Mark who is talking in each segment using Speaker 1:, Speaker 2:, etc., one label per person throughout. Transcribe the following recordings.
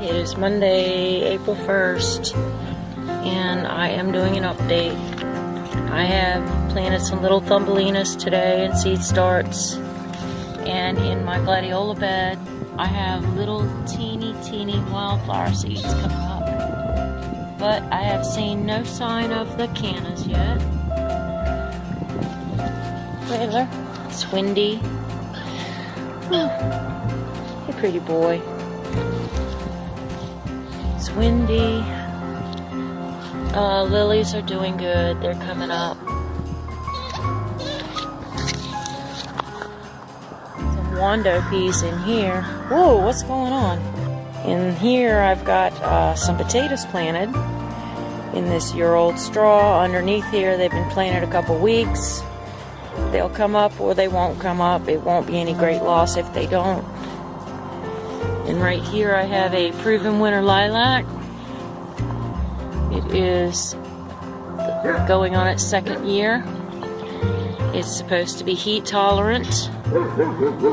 Speaker 1: It is Monday, April 1st, and I am doing an update. I have planted some little Thumbelinas today and seed starts, and in my gladiola bed I have little teeny wildflower seeds coming up, but I have seen no sign of the cannas yet. Taylor, it's windy. Hey, pretty boy. It's windy. Lilies are doing good. They're coming up. Some Wando peas in here. Whoa, what's going on? In here I've got some potatoes planted in this year-old straw. Underneath here they've been planted a couple weeks. They'll come up or they won't come up. It won't be any great loss if they don't. And right here I have a proven winter lilac. It is going on its second year. It's supposed to be heat tolerant.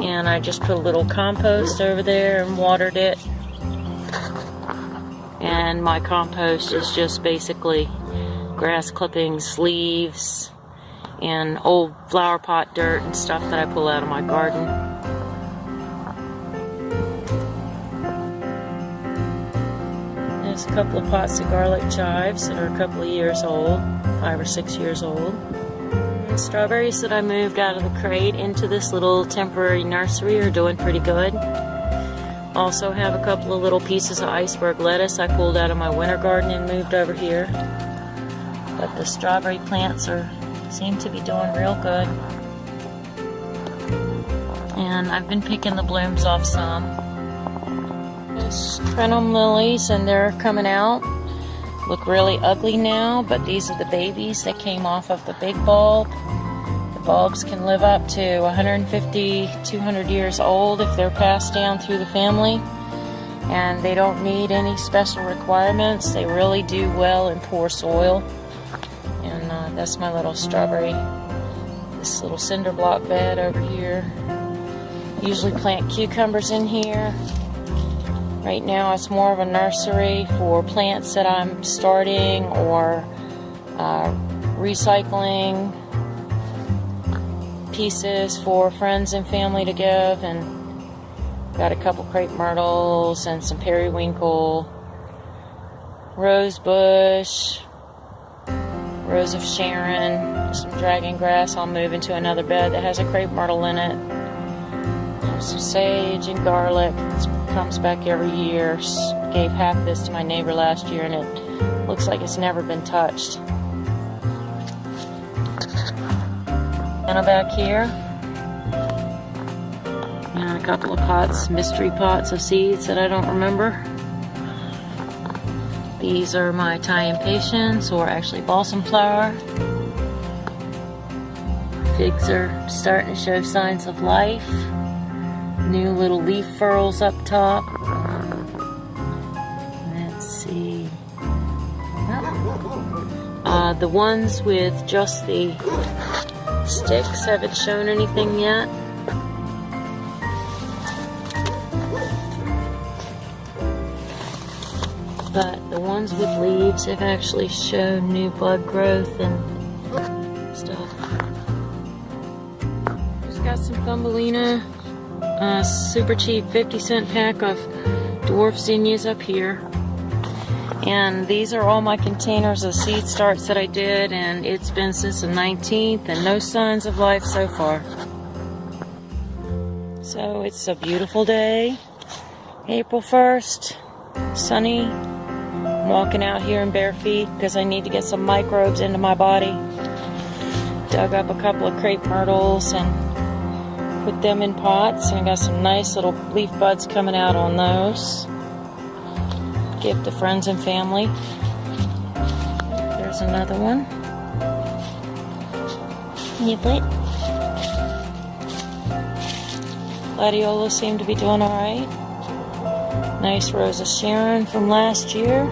Speaker 1: And I just put a little compost over there and watered it. And my compost is just basically grass clippings, leaves, and old flower pot dirt and stuff that I pull out of my garden. There's a couple of pots of garlic chives that are a couple of years old, 5 or 6 years old. And strawberries that I moved out of the crate into this little temporary nursery are doing pretty good. Also have a couple of little pieces of iceberg lettuce I pulled out of my winter garden and moved over here. But the strawberry plants seem to be doing real good. And I've been picking the blooms off some. There's Crinum lilies, and they're coming out. Look really ugly now, but these are the babies that came off of the big bulb. The bulbs can live up to 150, 200 years old if they're passed down through the family. And they don't need any special requirements. They really do well in poor soil. And that's my little strawberry, this little cinder block bed over here. Usually plant cucumbers in here. Right now it's more of a nursery for plants that I'm starting or recycling pieces for friends and family to give. And got a couple crepe myrtles and some periwinkle, rose bush, Rose of Sharon, some dragon grass. I'll move into another bed that has a crepe myrtle in it. Some sage and garlic. It comes back every year. Gave half this to my neighbor last year and it looks like it's never been touched. And back here, and a couple of pots, mystery pots of seeds that I don't remember. These are my Thai impatiens, or actually balsam flower. Figs are starting to show signs of life. New little leaf furls up top. Let's see. The ones with just the sticks haven't shown anything yet. But the ones with leaves have actually shown new bud growth and stuff. Just got some Thumbelina, super cheap 50-cent pack of dwarf zinnias up here. And these are all my containers of seed starts that I did, and it's been since the 19th and no signs of life so far. So it's a beautiful day, April 1st, sunny. I'm walking out here in bare feet because I need to get some microbes into my body. Dug up a couple of crepe myrtles and put them in pots, and I got some nice little leaf buds coming out on those. Give to friends and family. There's another one. Niblet. Gladiolas seem to be doing alright. Nice Rose of Sharon from last year.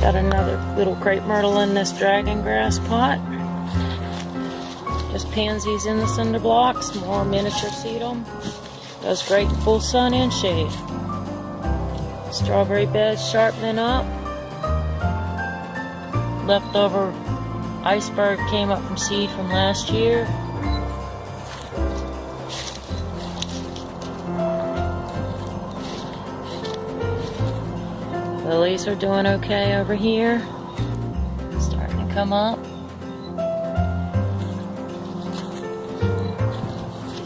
Speaker 1: Got another little crepe myrtle in this dragon grass pot. Just pansies in the cinder blocks, more miniature sedum. Does great in full sun and shade. Strawberry beds sharpening up. Leftover iceberg came up from seed from last year. Lilies are doing okay over here. Starting to come up.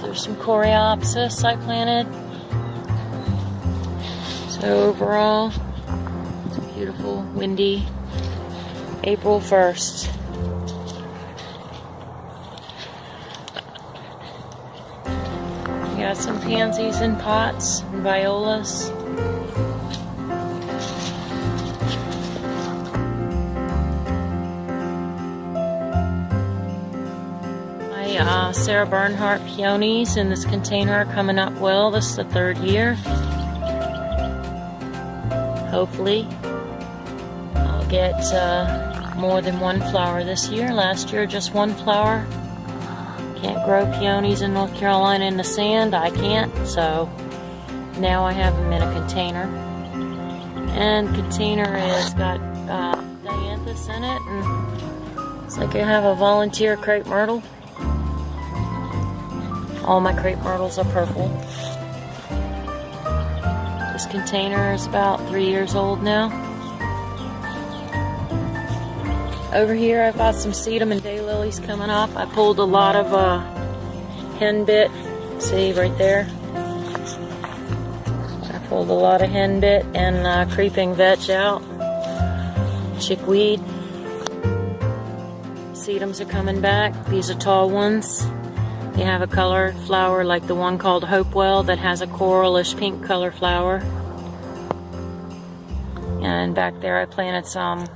Speaker 1: There's some coreopsis I planted. So overall, it's a beautiful, windy April 1st. We got some pansies in pots and violas. My Sarah Bernhardt peonies in this container are coming up well. This is the 3rd year. Hopefully, I'll get more than one flower this year. Last year, just one flower. Can't grow peonies in North Carolina in the sand. I can't, so now I have them in a container. And the container has got dianthus in it, and it's like I have a volunteer crepe myrtle. All my crepe myrtles are purple. This container is about 3 years old now. Over here I've got some sedum and daylilies coming up. I pulled a lot of henbit. See right there? I pulled a lot of henbit and creeping vetch out. Chickweed. Sedums are coming back. These are tall ones. They have a color flower like the one called Hopewell that has a coralish pink color flower. And back there I planted some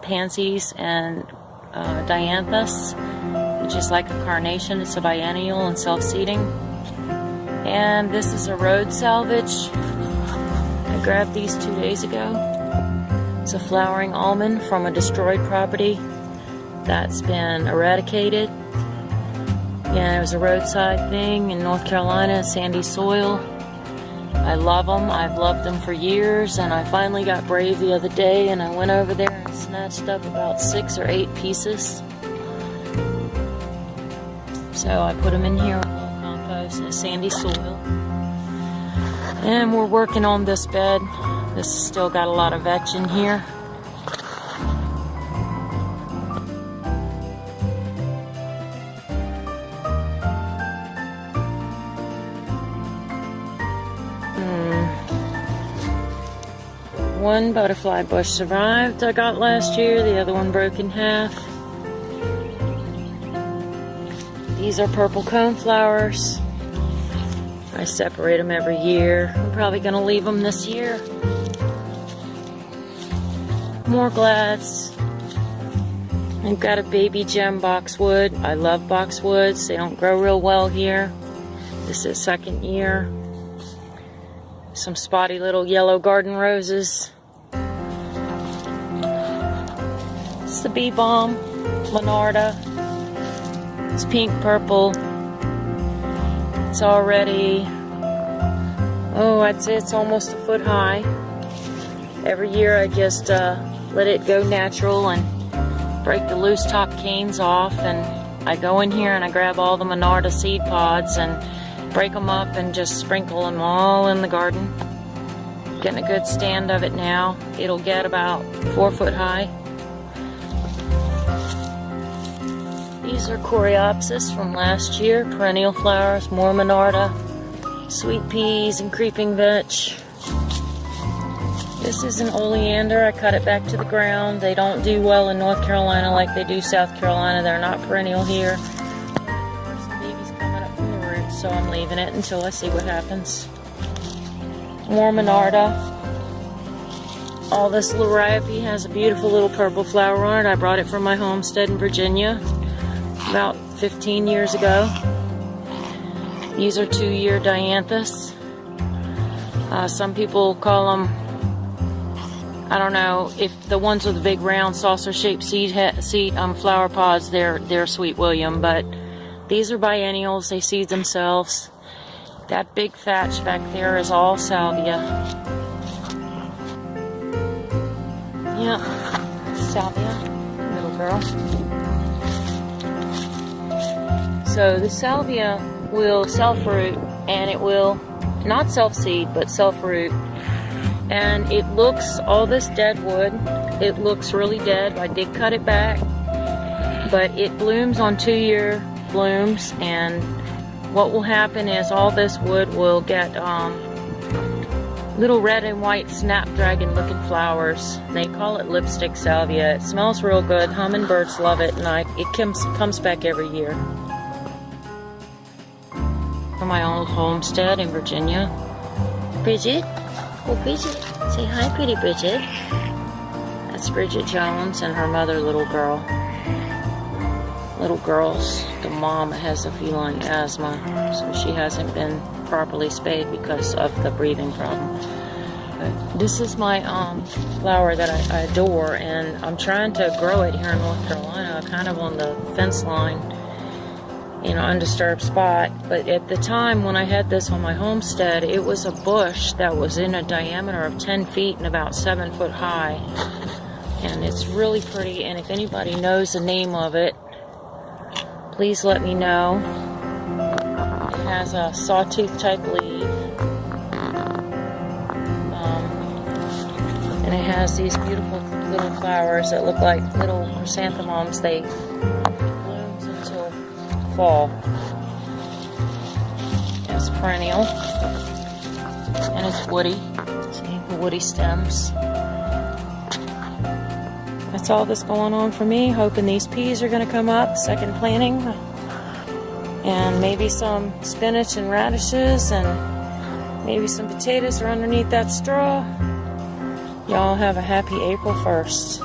Speaker 1: pansies and dianthus, which is like a carnation. It's a biennial and self-seeding. And this is a road salvage. I grabbed these 2 days ago. It's a flowering almond from a destroyed property that's been eradicated. Yeah, it was a roadside thing in North Carolina, sandy soil. I love them. I've loved them for years, and I finally got brave the other day, and I went over there and snatched up about 6 or 8 pieces. So I put them in here with a little compost and sandy soil. And we're working on this bed. This has still got a lot of vetch in here. One butterfly bush survived I got last year, the other one broke in half. These are purple coneflowers. I separate them every year. I'm probably going to leave them this year. More glads. I've got a baby gem boxwood. I love boxwoods. They don't grow real well here. This is 2nd year. Some spotty little yellow garden roses. It's the bee balm, Leonarda. It's pink purple. It's already, I'd say it's almost a foot high. Every year I just let it go natural and break the loose top canes off, and I go in here and I grab all the Leonarda seed pods and break them up and just sprinkle them all in the garden. Getting a good stand of it now. It'll get about 4 foot high. These are coreopsis from last year, perennial flowers, more Leonarda, sweet peas and creeping vetch. This is an oleander. I cut it back to the ground. They don't do well in North Carolina like they do South Carolina. They're not perennial here. There are some babies coming up from the roots, so I'm leaving it until I see what happens. More Leonarda. All this liriope has a beautiful little purple flower on it. I brought it from my homestead in Virginia about 15 years ago. These are 2-year dianthus. Some people call them, I don't know, if the ones with the big round saucer-shaped seed flower pods, they're Sweet William, but these are biennials. They seed themselves. That big thatch back there is all salvia. Yep, salvia, little girl. So the salvia will self-root, and it will not self-seed, but self-root. And it looks, all this dead wood, it looks really dead. I did cut it back, but it blooms on 2-year blooms, and what will happen is all this wood will get little red and white snapdragon looking flowers. They call it lipstick salvia. It smells real good. Hummingbirds love it, and it comes back every year. From my old homestead in Virginia. Bridget? Oh, Bridget. Say hi, pretty Bridget. That's Bridget Jones and her mother, little girl. Little girls, the mom has a feline asthma, so she hasn't been properly spayed because of the breathing problem. But this is my flower that I adore, and I'm trying to grow it here in North Carolina, kind of on the fence line, in an undisturbed spot. But at the time when I had this on my homestead, it was a bush that was in a diameter of 10 feet and about 7 foot high. And it's really pretty, and if anybody knows the name of it, please let me know. It has a sawtooth type leaf. And it has these beautiful little flowers that look like little chrysanthemums. They bloom until fall. It's perennial. And it's woody. See, the woody stems. That's all that's going on for me. Hoping these peas are going to come up, second planting. And maybe some spinach and radishes, and maybe some potatoes are underneath that straw. Y'all have a happy April 1st.